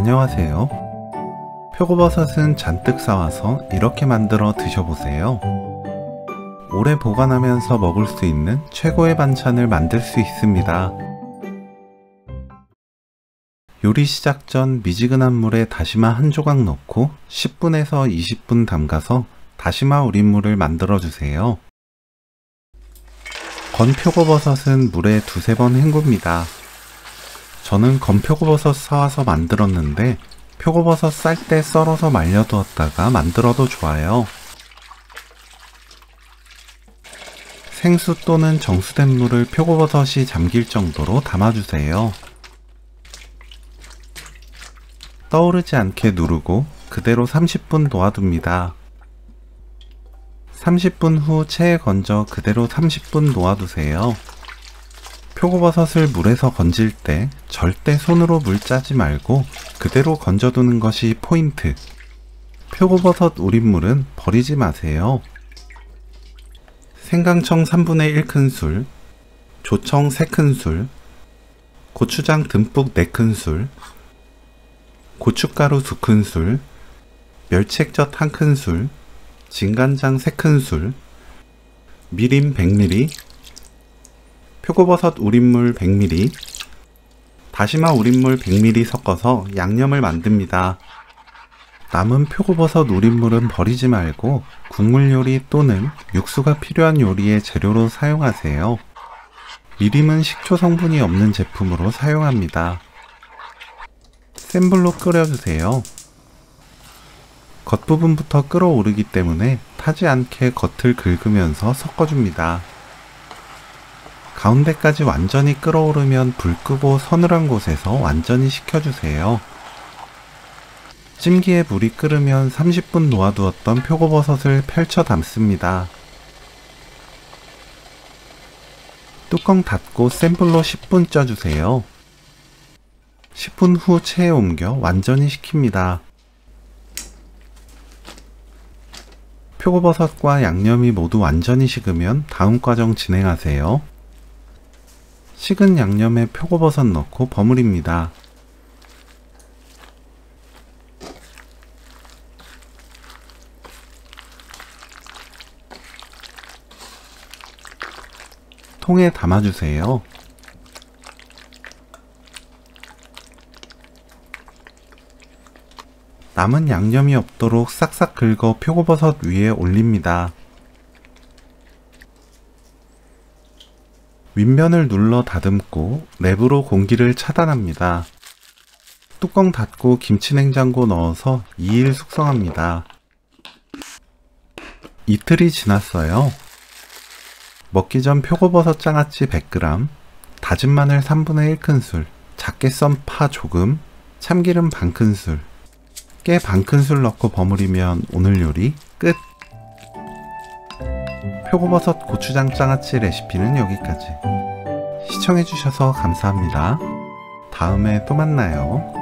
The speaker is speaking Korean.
안녕하세요. 표고버섯은 잔뜩 사와서 이렇게 만들어 드셔보세요. 오래 보관하면서 먹을 수 있는 최고의 반찬을 만들 수 있습니다. 요리 시작 전 미지근한 물에 다시마 한 조각 넣고 10분에서 20분 담가서 다시마 우린물을 만들어 주세요. 건 표고버섯은 물에 두세 번 헹굽니다. 저는 건 표고버섯 사와서 만들었는데 표고버섯 쌀 때 썰어서 말려두었다가 만들어도 좋아요. 생수 또는 정수된 물을 표고버섯이 잠길 정도로 담아주세요. 떠오르지 않게 누르고 그대로 30분 놓아둡니다. 30분 후 체에 건져 그대로 30분 놓아두세요. 표고버섯을 물에서 건질 때 절대 손으로 물 짜지 말고 그대로 건져두는 것이 포인트. 표고버섯 우린물은 버리지 마세요. 생강청 3분의 1큰술, 조청 3큰술, 고추장 듬뿍 4큰술, 고춧가루 2큰술, 멸치액젓 1큰술, 진간장 3큰술, 미림 100ml, 표고버섯 우린물 100ml, 다시마 우린물 100ml 섞어서 양념을 만듭니다. 남은 표고버섯 우린물은 버리지 말고 국물 요리 또는 육수가 필요한 요리의 재료로 사용하세요. 미림은 식초 성분이 없는 제품으로 사용합니다. 센 불로 끓여주세요. 겉부분부터 끓어오르기 때문에 타지 않게 겉을 긁으면서 섞어줍니다. 가운데까지 완전히 끓어오르면 불 끄고 서늘한 곳에서 완전히 식혀주세요. 찜기에 물이 끓으면 30분 놓아두었던 표고버섯을 펼쳐 담습니다. 뚜껑 닫고 센 불로 10분 쪄주세요. 10분 후 체에 옮겨 완전히 식힙니다. 표고버섯과 양념이 모두 완전히 식으면 다음 과정 진행하세요. 식은 양념에 표고버섯 넣고 버무립니다. 통에 담아주세요. 남은 양념이 없도록 싹싹 긁어 표고버섯 위에 올립니다. 윗면을 눌러 다듬고 랩으로 공기를 차단합니다. 뚜껑 닫고 김치냉장고 넣어서 2일 숙성합니다. 이틀이 지났어요. 먹기 전 표고버섯 장아찌 100g, 다진 마늘 3분의 1큰술, 작게 썬 파 조금, 참기름 반큰술, 깨 반큰술 넣고 버무리면 오늘 요리 끝! 표고버섯 고추장 장아찌 레시피는 여기까지. 시청해주셔서 감사합니다. 다음에 또 만나요.